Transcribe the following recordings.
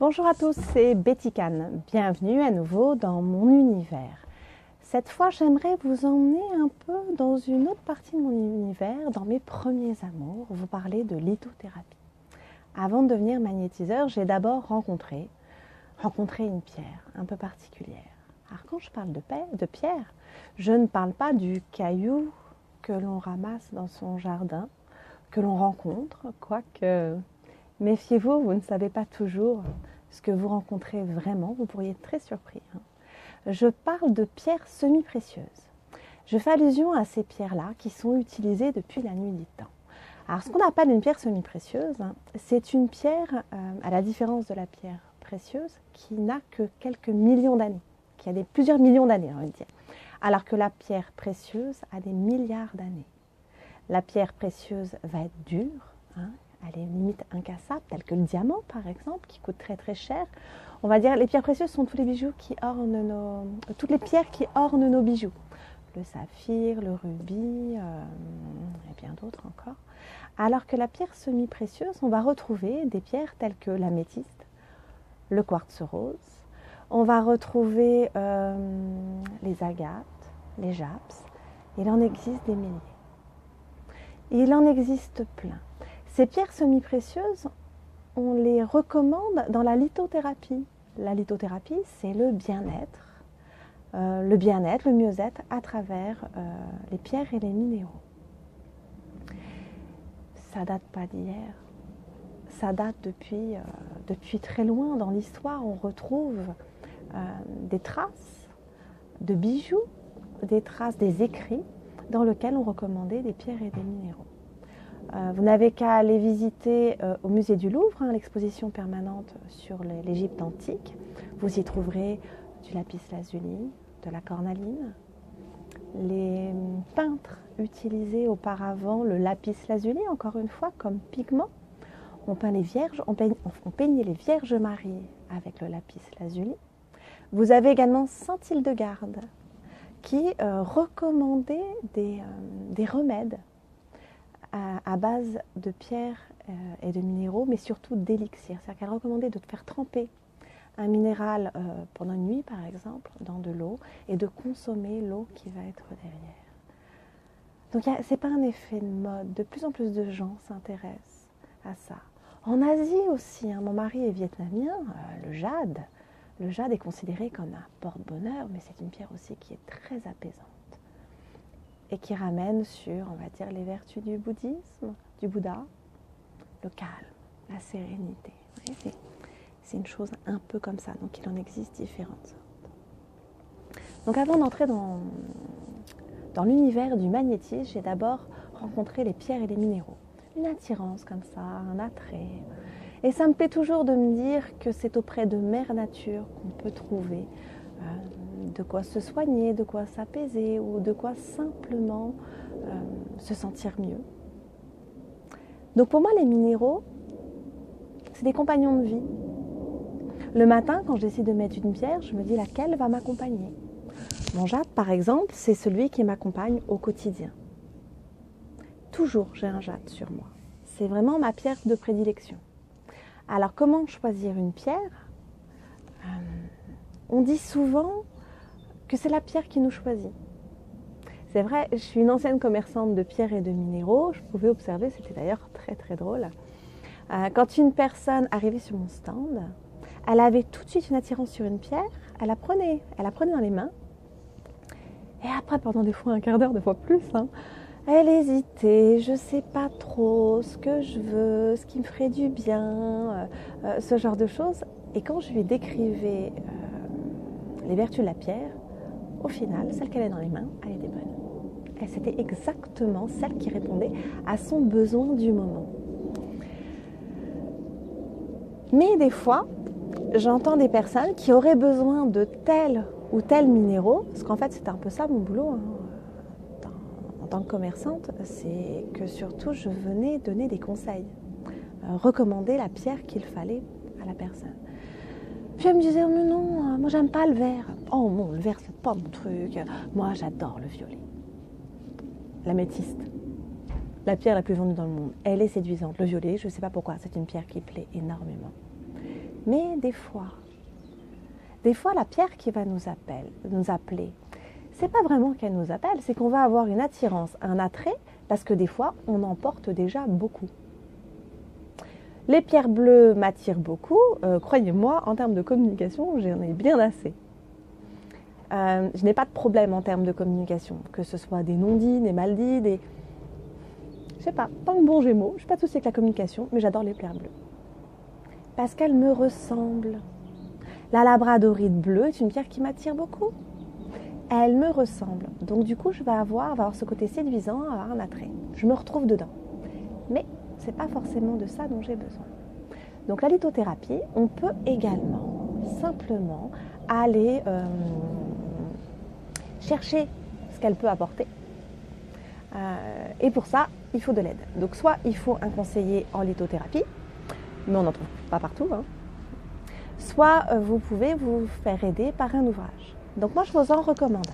Bonjour à tous, c'est Betty Kahn. Bienvenue à nouveau dans mon univers. Cette fois, j'aimerais vous emmener un peu dans une autre partie de mon univers, dans mes premiers amours, vous parler de lithothérapie. Avant de devenir magnétiseur, j'ai d'abord rencontré une pierre un peu particulière. Alors quand je parle de pierre, je ne parle pas du caillou que l'on ramasse dans son jardin, que l'on rencontre, quoique méfiez-vous, vous ne savez pas toujours ce que vous rencontrez vraiment, vous pourriez être très surpris. Je parle de pierres semi-précieuses. Je fais allusion à ces pierres-là qui sont utilisées depuis la nuit des temps. Alors ce qu'on appelle une pierre semi-précieuse, c'est une pierre, à la différence de la pierre précieuse, qui n'a que quelques millions d'années, qui a plusieurs millions d'années, on va dire, alors que la pierre précieuse a des milliards d'années. La pierre précieuse va être dure, elle est limite incassable, telle que le diamant par exemple, qui coûte très très cher. On va dire les pierres précieuses sont tous les bijoux qui ornent toutes les pierres qui ornent nos bijoux. Le saphir, le rubis, et bien d'autres encore. Alors que la pierre semi-précieuse, on va retrouver des pierres telles que l'améthyste, le quartz rose. On va retrouver les agates, les jaspes. Il en existe des milliers. Il en existe plein. Ces pierres semi-précieuses, on les recommande dans la lithothérapie. La lithothérapie, c'est le bien-être, le mieux-être à travers les pierres et les minéraux. Ça date pas d'hier, ça date depuis très loin dans l'histoire. On retrouve des traces de bijoux, des traces, des écrits dans lesquels on recommandait des pierres et des minéraux. Vous n'avez qu'à aller visiter au musée du Louvre, l'exposition permanente sur l'Égypte antique. Vous y trouverez du lapis-lazuli, de la cornaline. Les peintres utilisaient auparavant le lapis-lazuli, encore une fois, comme pigment. On peignait les Vierges Marie avec le lapis-lazuli. Vous avez également Saint-Hildegarde qui recommandait des remèdes à base de pierres et de minéraux, mais surtout d'élixirs. C'est-à-dire qu'elle recommandait de faire tremper un minéral pendant une nuit, par exemple, dans de l'eau, et de consommer l'eau qui va être derrière. Donc ce n'est pas un effet de mode. De plus en plus de gens s'intéressent à ça. En Asie aussi, mon mari est vietnamien, le jade est considéré comme un porte-bonheur, mais c'est une pierre aussi qui est très apaisante et qui ramène sur, on va dire, les vertus du bouddhisme, du Bouddha, le calme, la sérénité. C'est une chose un peu comme ça, donc il en existe différentes sortes. Donc avant d'entrer dans l'univers du magnétisme, j'ai d'abord rencontré les pierres et les minéraux. Une attirance comme ça, un attrait. Et ça me plaît toujours de me dire que c'est auprès de Mère Nature qu'on peut trouver de quoi se soigner, de quoi s'apaiser ou de quoi simplement se sentir mieux. Donc pour moi, les minéraux, c'est des compagnons de vie. Le matin, quand je décide de mettre une pierre, je me dis laquelle va m'accompagner. Mon jade, par exemple, c'est celui qui m'accompagne au quotidien. Toujours, j'ai un jade sur moi. C'est vraiment ma pierre de prédilection. Alors, comment choisir une pierre ? On dit souvent que c'est la pierre qui nous choisit. C'est vrai, je suis une ancienne commerçante de pierres et de minéraux. Je pouvais observer, c'était d'ailleurs très très drôle. Quand une personne arrivait sur mon stand, elle avait tout de suite une attirance sur une pierre, elle la prenait dans les mains. Et après, pendant des fois un quart d'heure, des fois plus, elle hésitait, je ne sais pas trop ce que je veux, ce qui me ferait du bien, ce genre de choses. Et quand je lui décrivais les vertus de la pierre, au final, celle qu'elle avait dans les mains, elle était bonne. Et c'était exactement celle qui répondait à son besoin du moment. Mais des fois, j'entends des personnes qui auraient besoin de tel ou tel minéraux, parce qu'en fait, c'est un peu ça mon boulot, en tant que commerçante, c'est que surtout, je venais donner des conseils, recommander la pierre qu'il fallait à la personne. Puis elle me disait, oh, mais non, moi j'aime pas le vert. Oh non, le vert c'est pas mon truc. Moi j'adore le violet. L'améthyste, la pierre la plus vendue dans le monde, elle est séduisante. Le violet, je ne sais pas pourquoi, c'est une pierre qui plaît énormément. Mais des fois, la pierre qui va nous appeler, c'est pas vraiment qu'elle nous appelle, c'est qu'on va avoir une attirance, un attrait, parce que des fois, on en porte déjà beaucoup. Les pierres bleues m'attirent beaucoup, croyez-moi, en termes de communication, j'en ai bien assez. Je n'ai pas de problème en termes de communication, que ce soit des non-dits, des mal-dits, je sais pas, tant que bon Gémeaux, je n'ai pas de souci avec la communication, mais j'adore les pierres bleues. Parce qu'elles me ressemblent. La labradorite bleue est une pierre qui m'attire beaucoup. Elle me ressemble. Donc du coup, je vais avoir ce côté séduisant, avoir un attrait. Je me retrouve dedans. Mais ce n'est pas forcément de ça dont j'ai besoin. Donc la lithothérapie, on peut également simplement aller chercher ce qu'elle peut apporter. Et pour ça, il faut de l'aide. Donc soit il faut un conseiller en lithothérapie, mais on n'en trouve pas partout, hein. Soit vous pouvez vous faire aider par un ouvrage. Donc moi, je vous en recommande.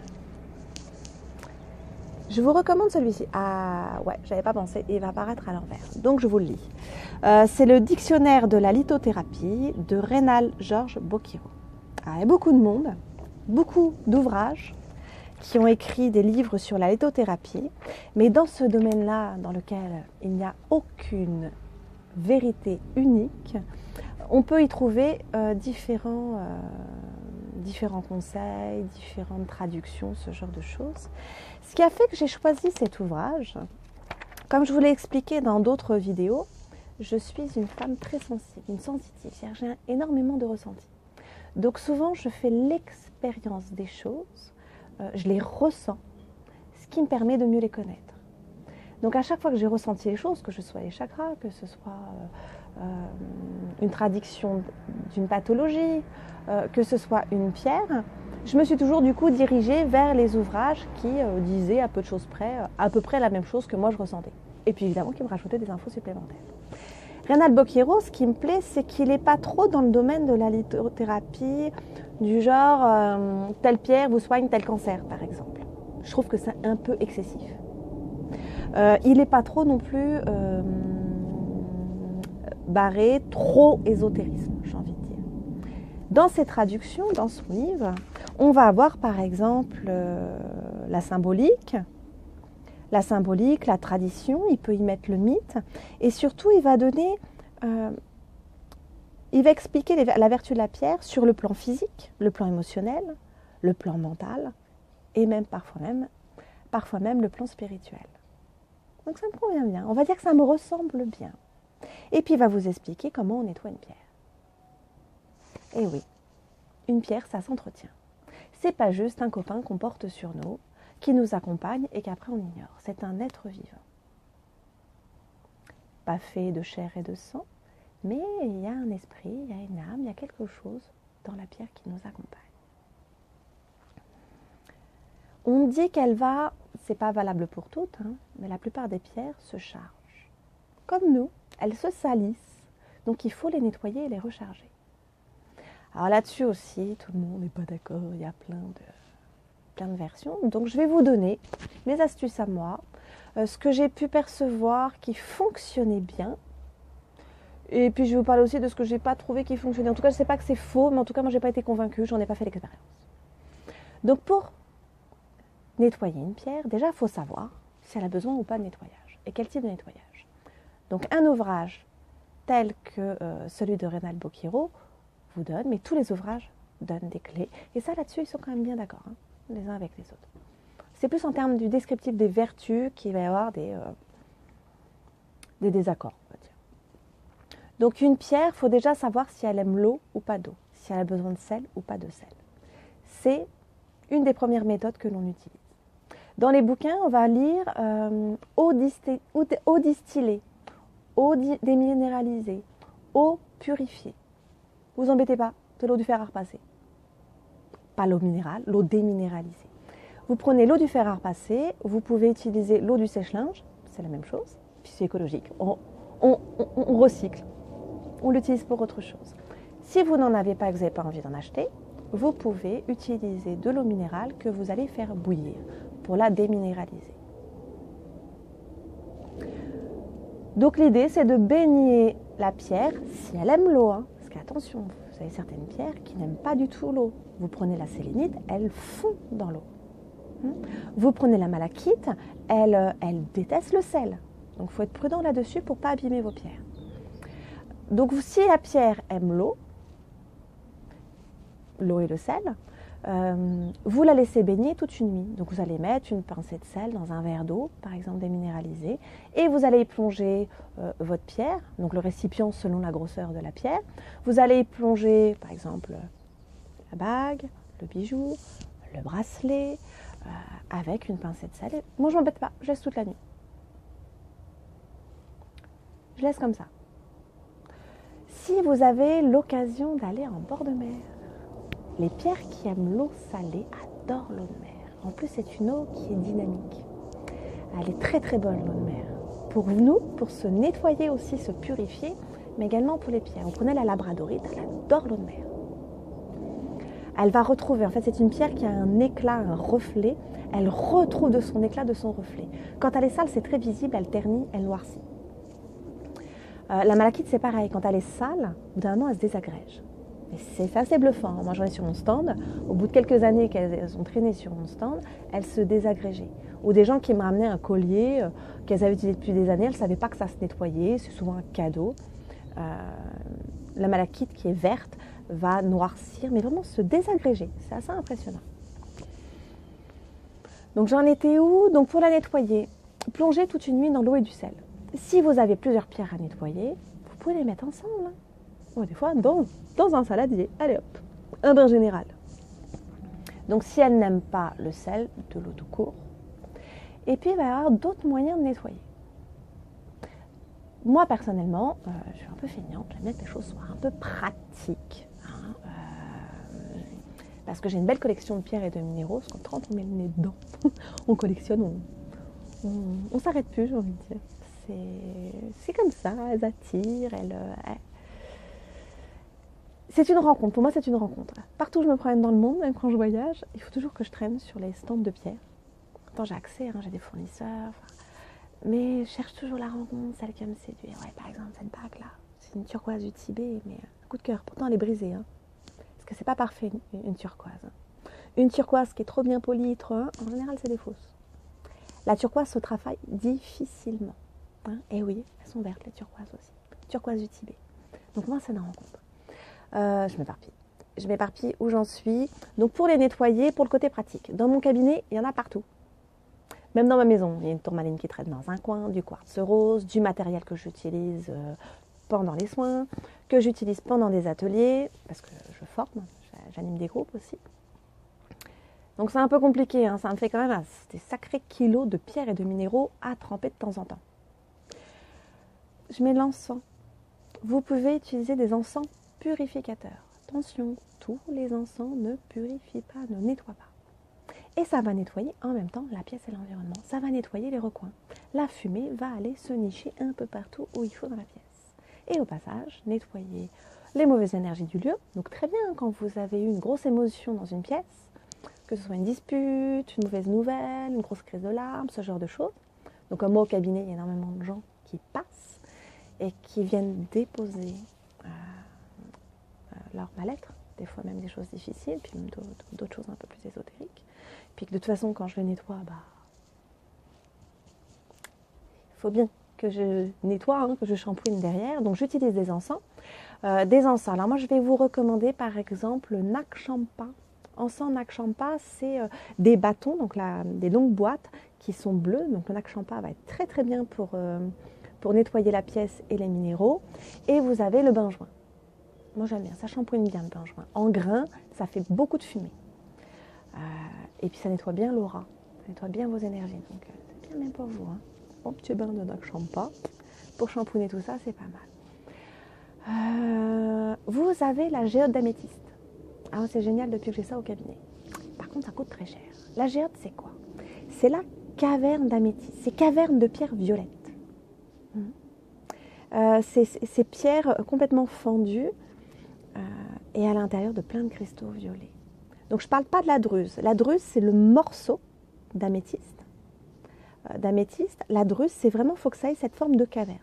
Je vous recommande celui-ci. Ah ouais, j'avais pas pensé, il va apparaître à l'envers. Donc je vous le lis. C'est le dictionnaire de la lithothérapie de Reynald Georges Boquero. Il y a beaucoup de monde, beaucoup d'ouvrages qui ont écrit des livres sur la lithothérapie, mais dans ce domaine-là, dans lequel il n'y a aucune vérité unique, on peut y trouver différents conseils, différentes traductions, ce genre de choses. Ce qui a fait que j'ai choisi cet ouvrage, comme je vous l'ai expliqué dans d'autres vidéos, je suis une femme très sensible, une sensitive, j'ai énormément de ressentis. Donc souvent, je fais l'expérience des choses, je les ressens, ce qui me permet de mieux les connaître. Donc à chaque fois que j'ai ressenti les choses, que ce soit les chakras, que ce soit une traduction d'une pathologie, que ce soit une pierre, je me suis toujours du coup dirigée vers les ouvrages qui disaient à peu de choses près, à peu près la même chose que moi je ressentais. Et puis évidemment qui me rajoutaient des infos supplémentaires. Reynald Boquero, ce qui me plaît, c'est qu'il n'est pas trop dans le domaine de la lithothérapie, du genre telle pierre vous soigne tel cancer par exemple. Je trouve que c'est un peu excessif. Il n'est pas trop non plus barré, trop ésotérisme, j'ai envie de dire. Dans ses traductions, dans son livre, on va avoir par exemple la symbolique, la tradition, il peut y mettre le mythe, et surtout il va donner, il va expliquer la vertu de la pierre sur le plan physique, le plan émotionnel, le plan mental, et même parfois même le plan spirituel. Donc ça me convient bien. On va dire que ça me ressemble bien. Et puis il va vous expliquer comment on nettoie une pierre. Et oui, une pierre, ça s'entretient. C'est pas juste un copain qu'on porte sur nous, qui nous accompagne et qu'après on ignore. C'est un être vivant. Pas fait de chair et de sang, mais il y a un esprit, il y a une âme, il y a quelque chose dans la pierre qui nous accompagne. On dit qu'elle va, c'est pas valable pour toutes, hein, mais la plupart des pierres se chargent. Comme nous, elles se salissent, donc il faut les nettoyer et les recharger. Alors là-dessus aussi, tout le monde n'est pas d'accord, il y a plein de versions. Donc je vais vous donner mes astuces à moi, ce que j'ai pu percevoir qui fonctionnait bien. Et puis je vais vous parler aussi de ce que je n'ai pas trouvé qui fonctionnait. En tout cas, je ne sais pas que c'est faux, mais en tout cas, moi, je n'ai pas été convaincue, j'en ai pas fait l'expérience. Donc pour nettoyer une pierre, déjà, il faut savoir si elle a besoin ou pas de nettoyage. Et quel type de nettoyage. Donc un ouvrage tel que celui de Reynald Boquero vous donne, mais tous les ouvrages donnent des clés. Et ça, là-dessus, ils sont quand même bien d'accord, hein, les uns avec les autres. C'est plus en termes du descriptif des vertus qu'il va y avoir des désaccords, on va dire. Donc une pierre, il faut déjà savoir si elle aime l'eau ou pas d'eau, si elle a besoin de sel ou pas de sel. C'est une des premières méthodes que l'on utilise. Dans les bouquins, on va lire eau distillée, eau déminéralisée, eau purifiée. Vous embêtez pas, de l'eau du fer à repasser. Pas l'eau minérale, l'eau déminéralisée. Vous prenez l'eau du fer à repasser, vous pouvez utiliser l'eau du sèche-linge, c'est la même chose, puis c'est écologique. On recycle, on l'utilise pour autre chose. Si vous n'en avez pas, que vous n'avez pas envie d'en acheter, vous pouvez utiliser de l'eau minérale que vous allez faire bouillir pour la déminéraliser. Donc l'idée, c'est de baigner la pierre, si elle aime l'eau, hein, parce qu'attention, vous avez certaines pierres qui n'aiment pas du tout l'eau. Vous prenez la sélénite, elle fond dans l'eau. Vous prenez la malachite, elle déteste le sel. Donc il faut être prudent là-dessus pour ne pas abîmer vos pierres. Donc si la pierre aime l'eau et le sel, vous la laissez baigner toute une nuit. Donc vous allez mettre une pincée de sel dans un verre d'eau, par exemple déminéralisé, et vous allez y plonger votre pierre, donc le récipient selon la grosseur de la pierre. Vous allez y plonger, par exemple, la bague, le bijou, le bracelet, avec une pincée de sel. Et moi, je ne m'embête pas, je laisse toute la nuit. Je laisse comme ça. Si vous avez l'occasion d'aller en bord de mer, les pierres qui aiment l'eau salée adorent l'eau de mer. En plus, c'est une eau qui est dynamique. Elle est très très bonne, l'eau de mer. Pour nous, pour se nettoyer aussi, se purifier, mais également pour les pierres. Vous prenez la labradorite, elle adore l'eau de mer. Elle va retrouver, en fait, c'est une pierre qui a un éclat, un reflet. Elle retrouve de son éclat, de son reflet. Quand elle est sale, c'est très visible, elle ternit, elle noircit. La malachite, c'est pareil. Quand elle est sale, au bout d'un moment, elle se désagrège. C'est assez bluffant. Moi, j'en ai sur mon stand. Au bout de quelques années qu'elles ont traîné sur mon stand, elles se désagrégeaient. Ou des gens qui me ramenaient un collier qu'elles avaient utilisé depuis des années, elles ne savaient pas que ça se nettoyait. C'est souvent un cadeau. La malachite qui est verte va noircir, mais vraiment se désagréger. C'est assez impressionnant. Donc j'en étais où? Donc pour la nettoyer, plongez toute une nuit dans l'eau et du sel. Si vous avez plusieurs pierres à nettoyer, vous pouvez les mettre ensemble. Ou des fois dans un saladier. Allez hop, un bain général. Donc si elle n'aime pas le sel, de l'eau tout court. Et puis il va y avoir d'autres moyens de nettoyer. Moi personnellement, je suis un peu feignante, j'aime bien que les choses soient un peu pratiques. Parce que j'ai une belle collection de pierres et de minéraux, parce que quand on met le nez dedans, on collectionne, on s'arrête plus, j'ai envie de dire. C'est comme ça, elles attirent, c'est une rencontre, pour moi c'est une rencontre. Partout où je me promène dans le monde, même quand je voyage, il faut toujours que je traîne sur les stands de pierres. Pourtant j'ai accès, j'ai des fournisseurs, mais je cherche toujours la rencontre, celle qui va me séduire. Ouais, par exemple, cette bague là, c'est une turquoise du Tibet, mais un coup de cœur, pourtant elle est brisée. Parce que c'est pas parfait une turquoise. Une turquoise qui est trop bien polie, en général c'est des fausses. La turquoise se travaille difficilement. Et oui, elles sont vertes les turquoises aussi. Turquoise du Tibet. Donc moi c'est une rencontre. Je m'éparpille où j'en suis. Donc pour les nettoyer, pour le côté pratique, dans mon cabinet, il y en a partout. Même dans ma maison, il y a une tourmaline qui traîne dans un coin, du quartz rose, du matériel que j'utilise pendant les soins, que j'utilise pendant des ateliers, parce que je forme, j'anime des groupes aussi. Donc c'est un peu compliqué, ça me fait quand même des sacrés kilos de pierres et de minéraux à tremper de temps en temps. Je mets l'encens. Vous pouvez utiliser des encens purificateurs. Attention, tous les encens ne purifient pas, ne nettoient pas. Et ça va nettoyer en même temps la pièce et l'environnement. Ça va nettoyer les recoins. La fumée va aller se nicher un peu partout où il faut dans la pièce. Et au passage, nettoyer les mauvaises énergies du lieu. Donc très bien, quand vous avez eu une grosse émotion dans une pièce, que ce soit une dispute, une mauvaise nouvelle, une grosse crise de larmes, ce genre de choses. Donc moi au cabinet, il y a énormément de gens qui passent et qui viennent déposer leur mal-être, des fois même des choses difficiles, puis même d'autres choses un peu plus ésotériques. Puis que de toute façon, quand je le nettoie, il faut bien que je nettoie, que je shampooine derrière. Donc j'utilise des encens. Alors moi, je vais vous recommander par exemple le Nak Champa. Encens Nak Champa, c'est des bâtons, donc des longues boîtes qui sont bleues. Donc le Nak Champa va être très très bien pour nettoyer la pièce et les minéraux. Et vous avez le benjoin. Moi j'aime bien, ça shampooine bien le benjoin. En grain, ça fait beaucoup de fumée. Et puis ça nettoie bien l'aura, ça nettoie bien vos énergies. Donc c'est bien même pour vous. Bon petit bain de Nak Champa. Pour shampooiner tout ça, c'est pas mal. Vous avez la géode d'améthyste. Ah, c'est génial depuis que j'ai ça au cabinet. Par contre, ça coûte très cher. La géode, c'est quoi? C'est la caverne d'améthyste. C'est caverne de pierres violettes. Ces pierres complètement fendues et à l'intérieur de plein de cristaux violets. Donc je ne parle pas de la druse. La druse, c'est le morceau d'améthyste. La druse, c'est vraiment, il faut que ça ait cette forme de caverne.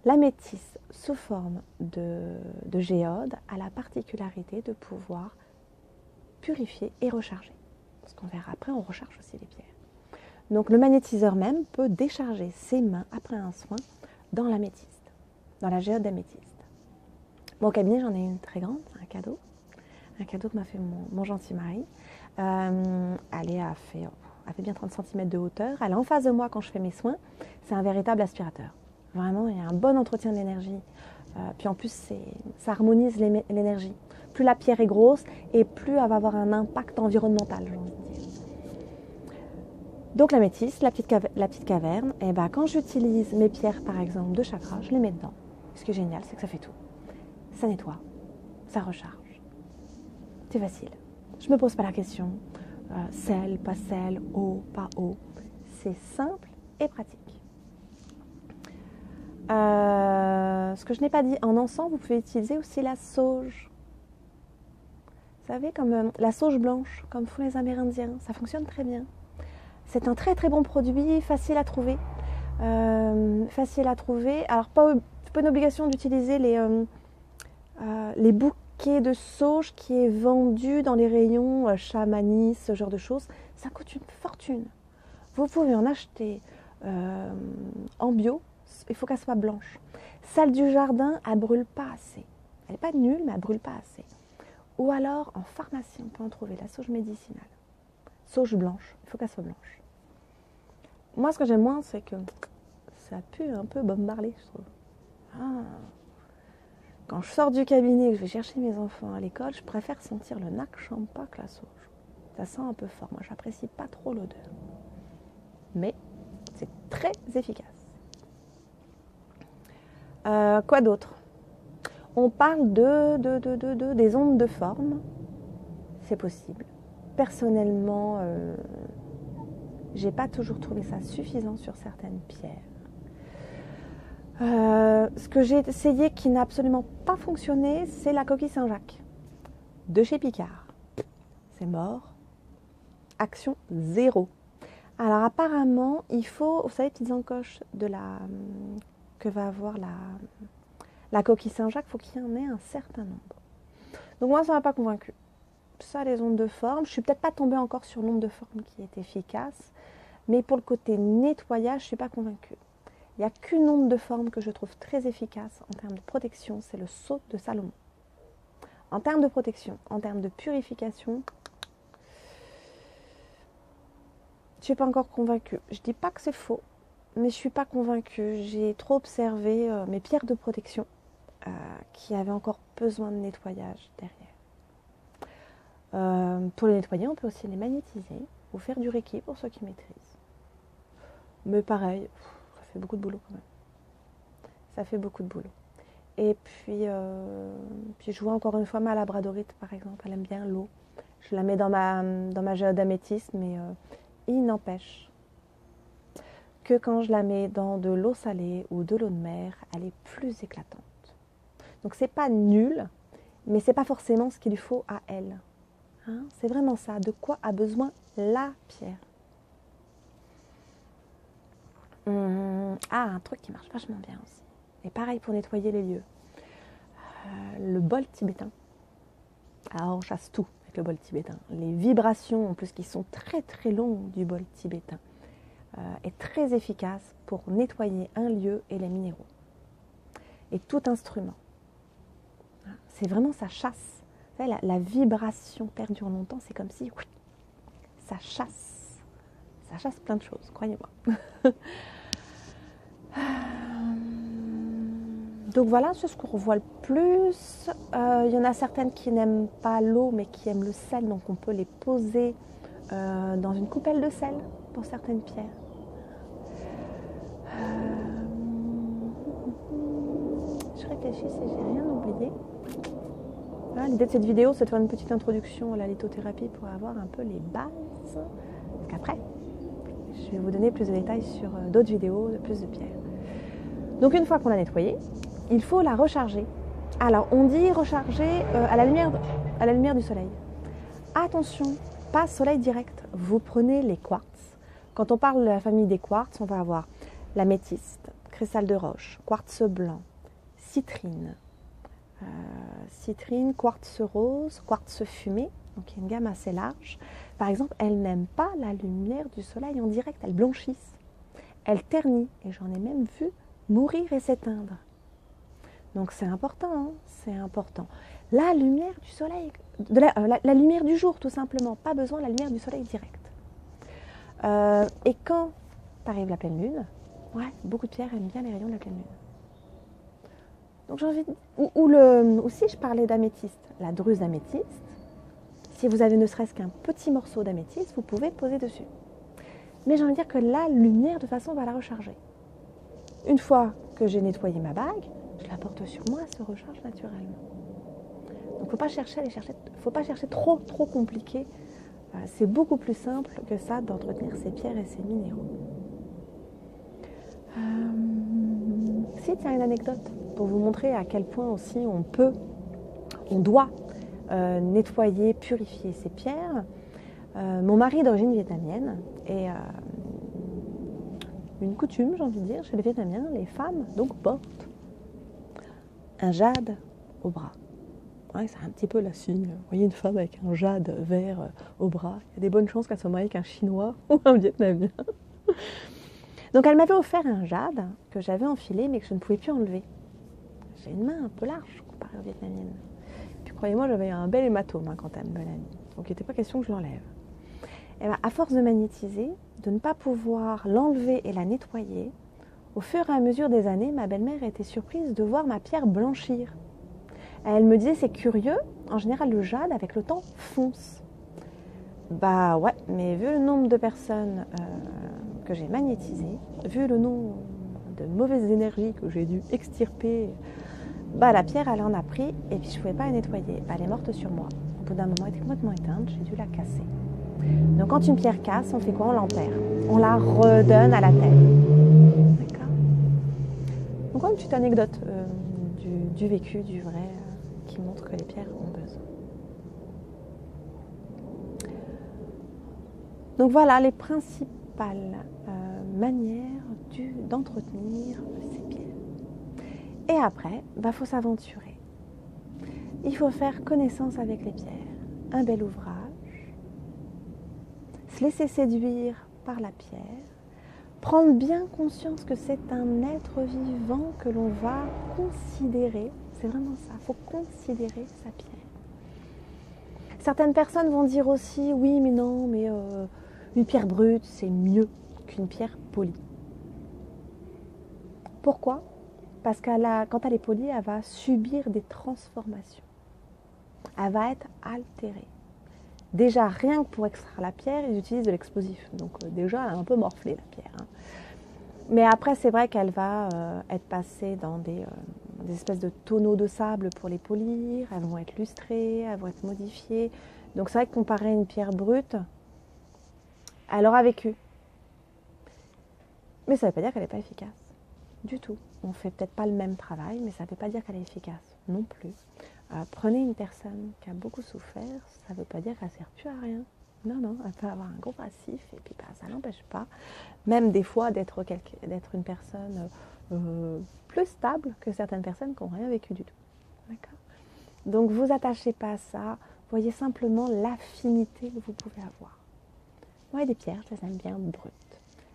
L'améthyste, sous forme de géode, a la particularité de pouvoir purifier et recharger. Parce qu'on verra après, on recharge aussi les pierres. Donc le magnétiseur même peut décharger ses mains après un soin dans l'améthyste, dans la géode d'améthyste. Bon, au cabinet, j'en ai une très grande, c'est un cadeau que m'a fait mon gentil mari. Elle a fait bien 30 cm de hauteur. Elle est en face de moi quand je fais mes soins. C'est un véritable aspirateur. Vraiment, il y a un bon entretien de l'énergie. Puis en plus, ça harmonise l'énergie. Plus la pierre est grosse et plus elle va avoir un impact environnemental, j'ai envie de dire. Donc l'améthyste, la petite caverne, et ben, quand j'utilise mes pierres, par exemple, de chakra, je les mets dedans. Ce qui est génial, c'est que ça fait tout. Ça nettoie, ça recharge. C'est facile. Je ne me pose pas la question. Sel, pas sel, eau, pas eau. C'est simple et pratique. Ce que je n'ai pas dit, en encens, vous pouvez utiliser aussi la sauge. Vous savez, comme la sauge blanche, comme font les Amérindiens. Ça fonctionne très bien. C'est un très très bon produit, facile à trouver. Alors, pas une obligation d'utiliser les bouquets de sauge qui est vendu dans les rayons chamanistes, ce genre de choses. Ça coûte une fortune. Vous pouvez en acheter en bio. Il faut qu'elle soit blanche. Celle du jardin, elle ne brûle pas assez. Elle n'est pas nulle, mais elle ne brûle pas assez. Ou alors, en pharmacie, on peut en trouver la sauge médicinale. Sauge blanche, il faut qu'elle soit blanche. Moi, ce que j'aime moins, c'est que ça pue un peu Bob Marley, je trouve. Quand je sors du cabinet et que je vais chercher mes enfants à l'école, je préfère sentir le nac champa que la sauge. Ça sent un peu fort. Moi, j'apprécie pas trop l'odeur. Mais c'est très efficace. Quoi d'autre? On parle des ondes de forme. C'est possible. Personnellement, j'ai pas toujours trouvé ça suffisant sur certaines pierres. Ce que j'ai essayé qui n'a absolument pas fonctionné, c'est la coquille Saint-Jacques de chez Picard. C'est mort. Action zéro. Alors apparemment, il faut, vous savez, petites encoches que va avoir la coquille Saint-Jacques, il faut qu'il y en ait un certain nombre. Donc moi, ça ne m'a pas convaincue. Ça, les ondes de forme, je ne suis peut-être pas tombée encore sur l'onde de forme qui est efficace, mais pour le côté nettoyage, je ne suis pas convaincue. Il n'y a qu'une onde de forme que je trouve très efficace en termes de protection, c'est le sceau de Salomon. En termes de protection, en termes de purification, je ne suis pas encore convaincue. Je ne dis pas que c'est faux, mais je ne suis pas convaincue. J'ai trop observé mes pierres de protection qui avaient encore besoin de nettoyage derrière. Pour les nettoyer, on peut aussi les magnétiser ou faire du Reiki pour ceux qui maîtrisent. Mais pareil, ça fait beaucoup de boulot quand même. Ça fait beaucoup de boulot. Et puis je vois encore une fois ma labradorite par exemple, elle aime bien l'eau. Je la mets dans ma géode d'améthyste, mais il n'empêche que quand je la mets dans de l'eau salée ou de l'eau de mer, elle est plus éclatante. Donc c'est pas nul, mais c'est pas forcément ce qu'il lui faut à elle. Hein, c'est vraiment ça, de quoi a besoin la pierre. Un truc qui marche vachement bien aussi. Et pareil pour nettoyer les lieux. Le bol tibétain. Alors on chasse tout avec le bol tibétain. Les vibrations en plus qui sont très très longues du bol tibétain est très efficace pour nettoyer un lieu et les minéraux. Et tout instrument. C'est vraiment ça chasse. Vous savez, la vibration perdure longtemps, c'est comme si ça chasse. Ça chasse plein de choses, croyez-moi. Donc voilà, c'est ce qu'on revoit le plus. Il y en a certaines qui n'aiment pas l'eau, mais qui aiment le sel. Donc on peut les poser dans une coupelle de sel pour certaines pierres. Je réfléchis si j'ai rien oublié. Voilà, l'idée de cette vidéo, c'est de faire une petite introduction à la lithothérapie pour avoir un peu les bases. Parce qu'après, je vais vous donner plus de détails sur d'autres vidéos, de plus de pierres. Donc une fois qu'on l'a nettoyée, il faut la recharger. Alors on dit recharger à la lumière du soleil. Attention, pas soleil direct. Vous prenez les quartz. Quand on parle de la famille des quartz, on va avoir l'améthyste, cristal de roche, quartz blanc, citrine, quartz rose, quartz fumé, donc il y a une gamme assez large. Par exemple, elles n'aiment pas la lumière du soleil en direct, elles blanchissent, elles ternissent, et j'en ai même vu mourir et s'éteindre. Donc c'est important, hein, c'est important. La lumière du soleil, la lumière du jour tout simplement, pas besoin de la lumière du soleil direct. Et quand t'arrive la pleine lune, ouais, beaucoup de pierres aiment bien les rayons de la pleine lune. Donc j'ai envie de... Ou si je parlais d'améthyste, la druse d'améthyste, si vous avez ne serait-ce qu'un petit morceau d'améthyste, vous pouvez poser dessus. Mais j'ai envie de dire que la lumière, de toute façon, va la recharger. Une fois que j'ai nettoyé ma bague, je la porte sur moi, elle se recharge naturellement. Donc faut pas chercher trop compliqué. C'est beaucoup plus simple que ça d'entretenir ces pierres et ces minéraux. Si, tiens, une anecdote pour vous montrer à quel point aussi on doit nettoyer, purifier ces pierres. Mon mari est d'origine vietnamienne et une coutume, j'ai envie de dire, chez les Vietnamiens, les femmes donc portent un jade au bras. Ouais, c'est un petit peu la signe. Vous voyez une femme avec un jade vert au bras, il y a des bonnes chances qu'elle soit mariée avec un Chinois ou un Vietnamien. Donc elle m'avait offert un jade que j'avais enfilé mais que je ne pouvais plus enlever. J'ai une main un peu large comparée aux vietnamiennes. Puis croyez-moi, j'avais un bel hématome quand elle me l'a mis. Donc il n'était pas question que je l'enlève. Et bien, à force de magnétiser, de ne pas pouvoir l'enlever et la nettoyer, au fur et à mesure des années, ma belle-mère était surprise de voir ma pierre blanchir. Elle me disait, c'est curieux, en général le jade avec le temps fonce. Bah ouais, mais vu le nombre de personnes que j'ai magnétisées, vu le nombre de mauvaises énergies que j'ai dû extirper, bah la pierre elle en a pris et puis je ne pouvais pas la nettoyer. Bah, elle est morte sur moi. Au bout d'un moment, elle était complètement éteinte, j'ai dû la casser. Donc quand une pierre casse, on fait quoi? On l'enterre. On la redonne à la terre. D'accord? Donc une petite anecdote du vécu, du vrai, qui montre que les pierres ont besoin. Donc voilà les principales manières d'entretenir ces pierres. Et après, faut s'aventurer. Il faut faire connaissance avec les pierres. Un bel ouvrage, se laisser séduire par la pierre, prendre bien conscience que c'est un être vivant que l'on va considérer. C'est vraiment ça, il faut considérer sa pierre. Certaines personnes vont dire aussi, oui mais non, mais une pierre brute c'est mieux qu'une pierre polie. Pourquoi? Parce quand elle est polie, elle va subir des transformations. Elle va être altérée. Déjà, rien que pour extraire la pierre, ils utilisent de l'explosif. Donc déjà, elle a un peu morflé la pierre. Hein. Mais après, c'est vrai qu'elle va être passée dans des espèces de tonneaux de sable pour les polir. Elles vont être lustrées, elles vont être modifiées. Donc c'est vrai que comparé à une pierre brute, elle aura vécu. Mais ça ne veut pas dire qu'elle n'est pas efficace. Du tout. On ne fait peut-être pas le même travail, mais ça ne veut pas dire qu'elle est efficace non plus. Prenez une personne qui a beaucoup souffert, ça ne veut pas dire qu'elle ne sert plus à rien. Non, non, elle peut avoir un gros passif et puis ça n'empêche pas, même des fois, d'être une personne plus stable que certaines personnes qui n'ont rien vécu du tout. D'accord ? Donc, vous attachez pas à ça, voyez simplement l'affinité que vous pouvez avoir. Moi, des pierres, je les aime bien brutes.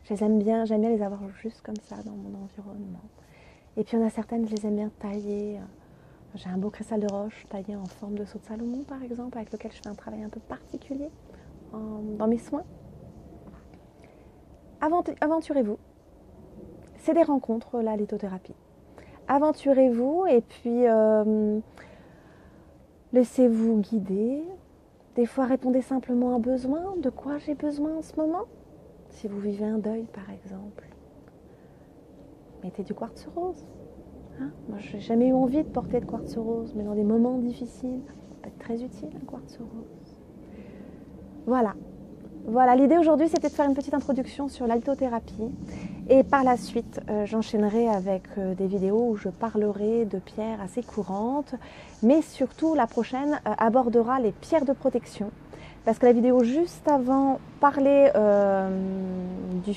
Je les aime bien, j'aime bien les avoir juste comme ça dans mon environnement. Et puis, il y en a certaines, je les aime bien taillées. J'ai un beau cristal de roche taillé en forme de sceau de Salomon, par exemple, avec lequel je fais un travail un peu particulier dans mes soins. Aventurez-vous. C'est des rencontres, la lithothérapie. Aventurez-vous et puis laissez-vous guider. Des fois, répondez simplement à un besoin. De quoi j'ai besoin en ce moment? Si vous vivez un deuil, par exemple, mettez du quartz rose. Hein? Moi, je n'ai jamais eu envie de porter de quartz rose, mais dans des moments difficiles, ça peut être très utile, un quartz rose. Voilà. Voilà, l'idée aujourd'hui, c'était de faire une petite introduction sur la lithothérapie. Et par la suite, j'enchaînerai avec des vidéos où je parlerai de pierres assez courantes. Mais surtout, la prochaine abordera les pierres de protection. Parce que la vidéo juste avant parlait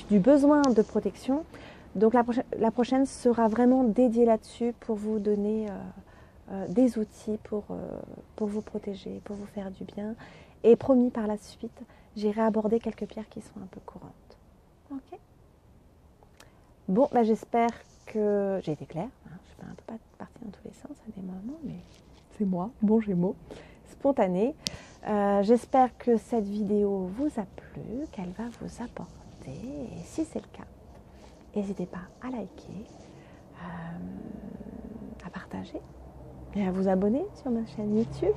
du besoin de protection. Donc la prochaine sera vraiment dédiée là-dessus pour vous donner des outils pour vous protéger, pour vous faire du bien. Et promis, par la suite, j'irai aborder quelques pierres qui sont un peu courantes. Ok. Bon, bah, j'espère que j'ai été claire. Hein. Je suis un peu partie dans tous les sens à des moments, mais c'est moi, bon Gémeaux, spontané. J'espère que cette vidéo vous a plu, qu'elle va vous apporter. Et si c'est le cas, n'hésitez pas à liker, à partager et à vous abonner sur ma chaîne YouTube.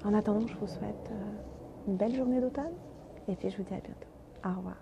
En attendant, je vous souhaite une belle journée d'automne et puis je vous dis à bientôt. Au revoir.